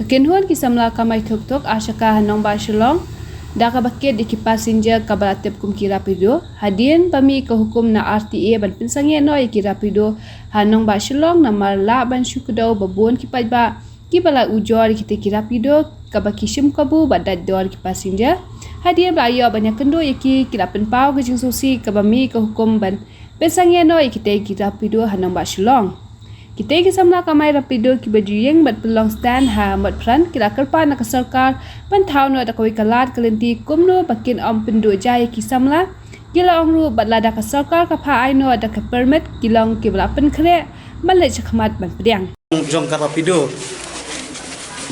Kekenhuan kisamla kamai tuk-tuk asyaka hanong ba Shillong. Daka bakit di passenger kabalatip kum kirapido. Hadian pami ke hukum na RTA ban pinsangye no kirapido hanong ba Shillong na marla ban syukudau babun kipat ba kibala ujor kita kirapido kabakishim kabu badat dor ki passenger. Hadian ba ayo banyak kendo yaki kirapen pau ke jingsusi kabami ke hukum ban pinsangye no kita kirapido hanong ba Shillong. Kita kisamla kamai rapido ki bajuyeng bat pelong stand ha mat pran kira kerpa na sarkar pantau no da kawi kalat kalenti kumno bakin om pendo jaya kisamla gila ongru bat lada ka sarkar ka pha ai no da ka permit kilong ki bla pen khre malai chakmat ban pediang jong ka rapido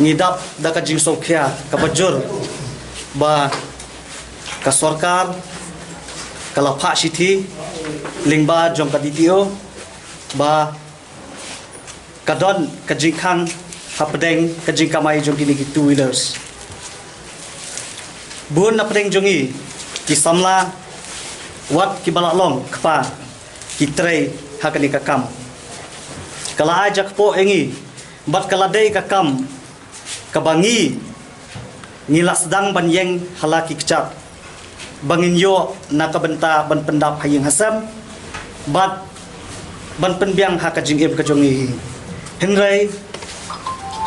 ngidap da ka jing sokhya ka bajur ba ka sarkar kala pha sithi lingba jong ka DTO ba kadon kajingkang hapdeng kajingkamai jong kini two wheelers bun napdeng jongi ki samla wat ki balalong kpa ki trei hakani kakam kala ajak po engi bat kala dei kakam kabangi ngila sedang banyeng halaki kecap bangin yo nakabenta ban pendap haying hasam bat ban penbiang hakajing eb kajongi Henry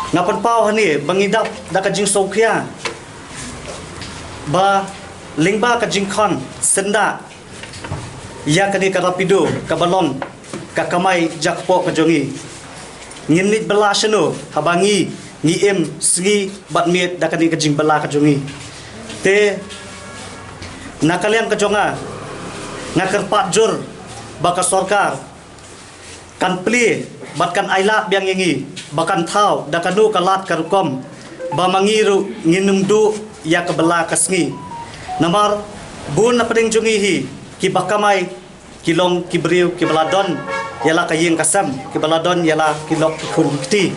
ngapan pau hani bangidap da kajing sokhya ba lingba kajing khon senda ya kani ka rapido ka balon ka kamai jakpo kajongi nginit bela seno habangi ni em sgi batmiet da kani kajing bela kajongi te nakalian kajonga ngakar pat jur baka sarkar kan pli batkan aila biang yengi bakan thau dakanu kalat karukom bamangiru nginumdu ya kebela kasngi namar bun na pedeng jungi hi ki bakamai kilong kibriu ki baladon yala kayeng kasam ki baladon yala kilok kun kti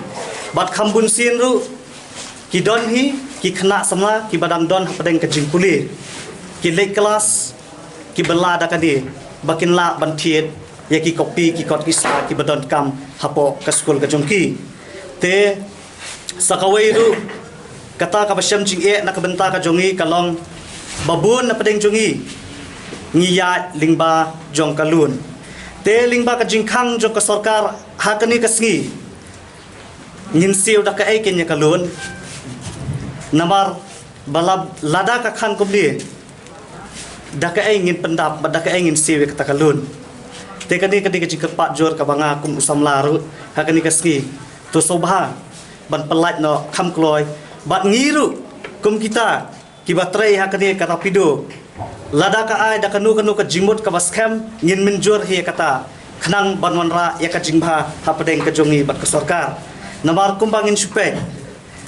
bat khambun sin ru ki don hi ki khna samla ki badang don pedeng kajing puli ki lek kelas ki bela dakani bakin la bantiet ya ki kopi ki kot kisah ki badon kam hapo ka skul ka jongki te sakawai ru kata ka basyam jing e na ka benta ka jongi kalong babun na pedeng jongi ngiya lingba jong kalun te lingba ka jingkhang jong ka sarkar hakani ka sngi ngin siu da ka ai kenya kalun namar balab lada ka khan kubli da ka ai ngin pendap da ka ai ngin siu ka kalun te kani kajing pak jor ka banga kum usam laru hakani kaski to sobha ban pelat no kham kloi bat ngiru kum kita ki batrai hakani ka rapido lada ka ai da kanu ka jimut ka baskem ngin menjur he kata khnang banwanra ya ka jingba hapadeng ka jongi bat ka sarkar namar kum bangin supek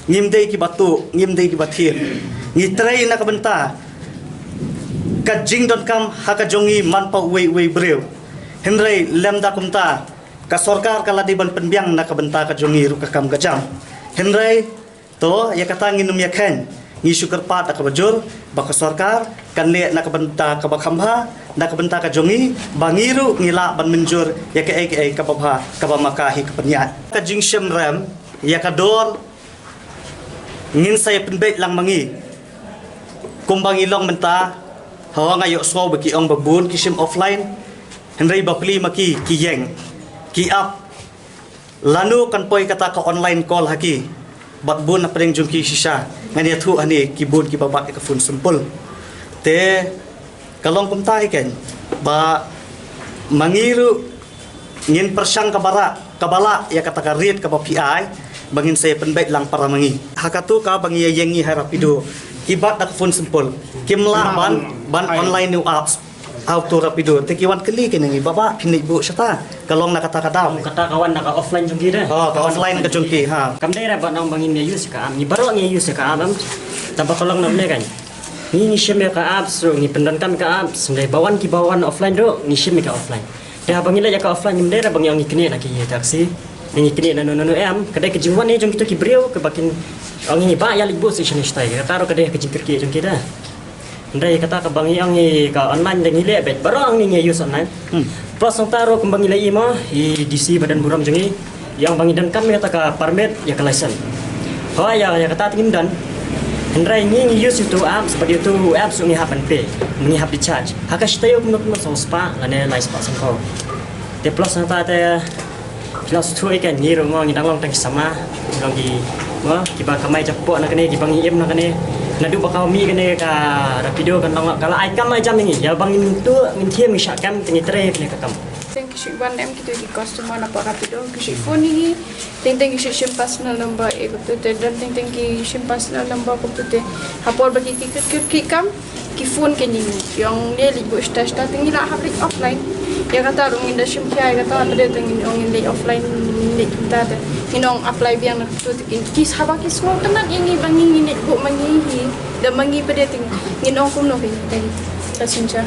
ngimdei ki batu ngimdei ki bathir ngitrai na ka benta ka jing don kam haka jongi man pa we breu Henry lemda kumta ka sarkar kala di ban penbiang na kabenta ka jongi ru ka kam gajam Henry to ya kata nginum yakhen ngi syukur pat ka bajur ba ka sarkar kan le na kabenta ka bakhamba na kabenta ka jongi bangiru ngila ban menjur ya ka ai ka babha ka bamakahi ka penyat ka jingshem ram ya ka dor ngin saya penbet lang mangi kumbang ilong menta hawa ngayo so baki ong babun kisim offline Henry bapli maki ki yeng ki up lanu kan poi kata ka online call haki bat bun na pedeng jungki sisa ngani thu ani ki bun ki babak ka phone sempul te kalong kum tai ken ba mangiru ngin persang ka bara kabala ya kata ka read ka PI bangin saya penbait lang para mangi hakatu ka bangi yengi harapido ki bat ka phone sempul kimla ban online new apps auto rapido tekiwan keli kenangi baba pinai bu sata kalong nak kata kadam kata kawan nak offline jungki dah ka offline ka jungki ha kam daerah buat nang bangin use ka ni baru ngi use ka am tanpa kalong nak kan ni shim ka apps so ni pendan kam ka apps ndai bawan ki bawan offline do ni shim ka offline dah bangin la ka offline ni daerah bang yang ni kini nak ki taksi ni kini nanu am kadai ke jingwan ni jung kita ki breu ke bakin ang ni ba ya libu station stai kata ro kadai ke jingkir ki jungki dah Ndai kata ka bangi ang ka online dangi lebet baru ang ni use online. Plus ang taro kung bangi lai mo i DC Badan Buram jongi yang bangi dan kami kata ka permit ya ka license. Oh ya kata tingin dan Hendrai ni use itu app seperti itu app untuk ngihap and pay, mengihap di charge. Hakas tayo kung so spa, lane live spa sangko. Te plus nata te plus tu ikan ni rumah ngidang long tang sama, long di mo kiba kamay jakpo na kene kibang iem na kene. Nadu bakal mi kene ka rapido kan long kala ai kam ai jam ni ya bangin tu ngin thiam mi syakam tingi tre kene katam. Thank you one em kita di customer na pa rapido kishi phone ni teng kishi sim personal number e ko te dan teng ki sim personal number ko te hapor bagi ki kam ki phone ke ni yang ni li bo sta teng ni la hablik offline ya kata rong inda sim kya kata ada teng ni ong ni offline ni kita te inong apply biang na tu ki haba ki so tenan ini bangi ni bo mangi da mangi pede teng inong kum no ke passenger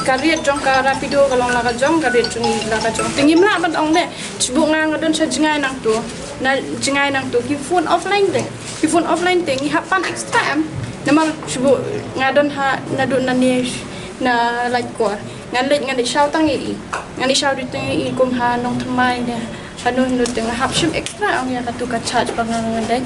karir jong ka rapido kalau laga jong karir jong laga jong tinggi mla ban ong de chbu nga ngadon sa jingai nang tu na jingai nang tu ki phone offline de ki phone offline te ngi hapan extra am namal chbu ngadon ha nadun na ni na like ko ngan shau tang i ngan shau di tang i kum ha nong thamai de hanu nu teng hap shim extra ong ya ka tu ka charge pa ngan de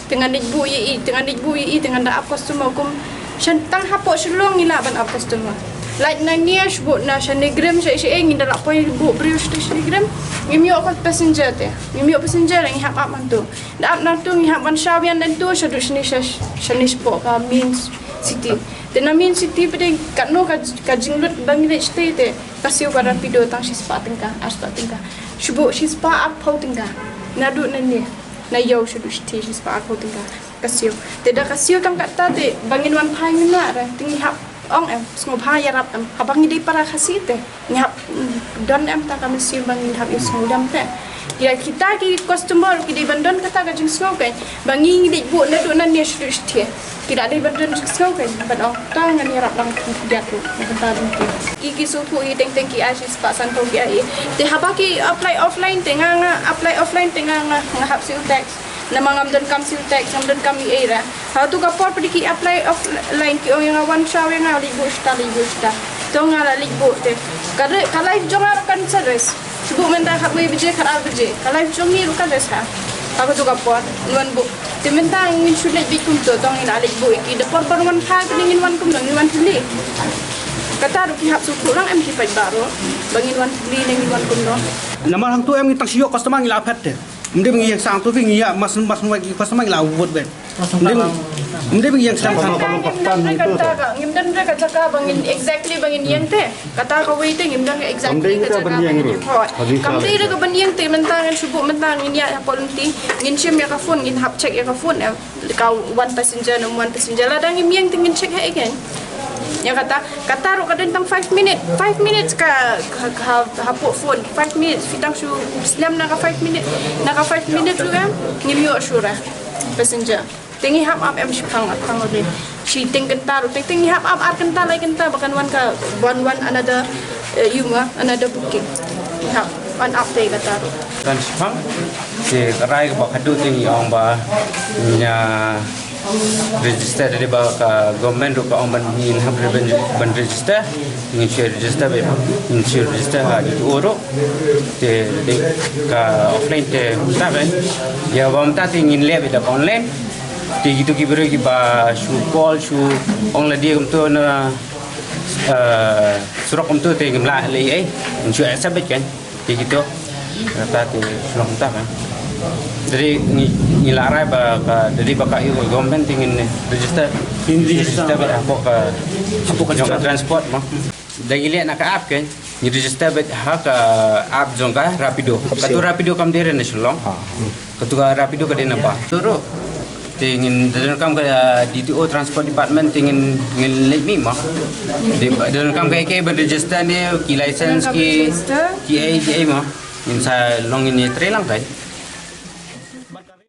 dengan bu i dengan da up customer kum Shan tang hapo shulong nila ban up customer. Like na niya shbo na shanigram siya ngi dalak po bu brio shanigram. Ngimyo ko passenger te. Ngimyo passenger ngi hap man tu. Da up na tu ngi hap man shawian dan tu shadu shanis po ka means city. Te na mean city pede katno ka jinglut bangile stay te. Kasiu ka rapido tang si spa tingka aspa tingka. Shbo si spa up po tingka. Nadu na niya. Na yo shadu stay si spa up po tingka. Kasio tidak kasio tang kata de bangin wan pai mina ra tingi hap ong em sngo pa ya rap em habang di para kasite ni hap don em ta kami sil bangin hap is ngudam te ya kita ki customer ki di bandon kata ka jing sngo kai bangin di bu na do na ni shtu shtie tidak di bandon sngo kai ban ong ta ngan ya rap lang dia tu kata dum ti iki supu i teng ki asis pa san to ki ai te habaki apply offline tenga apply offline tenga ngahap sil tax na mga amdan kam sil tax amdan kam i era how to kapor pedi ki apply offline ki o yang one show yang libo sta to nga la libo te kala jonga kan service subu menta hak we bije kar bije kala jongi ru kan res ha ako to kapor nuan bu te menta ngin sulit bi kum to tong ina libo ki de por wan ha ngin wan kum ngin wan tuli kata ru ki hak su kurang em ki pai baro bangin wan tuli ngin wan kum no Nama hang tu em ngitang siyo customer ngila pet de. Mde ngi yang sang tu fi ngi ya mas wa customer ngila wot ben. Mde ngi yang sang hang ngimdan ka chaka bangin exactly bangin yang te kata ka waiting ngimdan exactly ka chaka kamdi ra ka banyang te mentangan subu mentangin ya polunti ngin sim ya ka phone ngin hap check ya ka phone ka one passenger la dang ngim yang tingin check ha again yang kata ro kadang tang 5 minutes ka hapo phone 5 minutes fitang su slam na ka 5 minutes lu kan ngimyo sura passenger tingi hap up em shipang ode si ting kentar tingi hap up ar kentar lai kentar bahkan one another another booking hap one up te kata ro kan shipang si rai ka bakadu tingi ong ba nya register dari ka government ro ka ong ban hin hab ban register ngin share register be ngin share register ha di oro te ka offline te taben ya bam ta tingin le be da online te gitu ki bere ki ba shu call shu ong la dia kumto na surat kumto te ngimla le ai ngin accept kan te gitu kata te surat kumta kan dari ngilarai ba dari baka yu government tingin register ba apa ka transport mah dari lihat nak app kan ni register ba ha ka app jongka rapido katu rapido kam dire na sulong katu rapido ka dina ba turo tingin dalam kam ka DTO transport department tingin ngil mi mah dalam kam ka register ni ki license ki ai mah insa long ini tre lang kai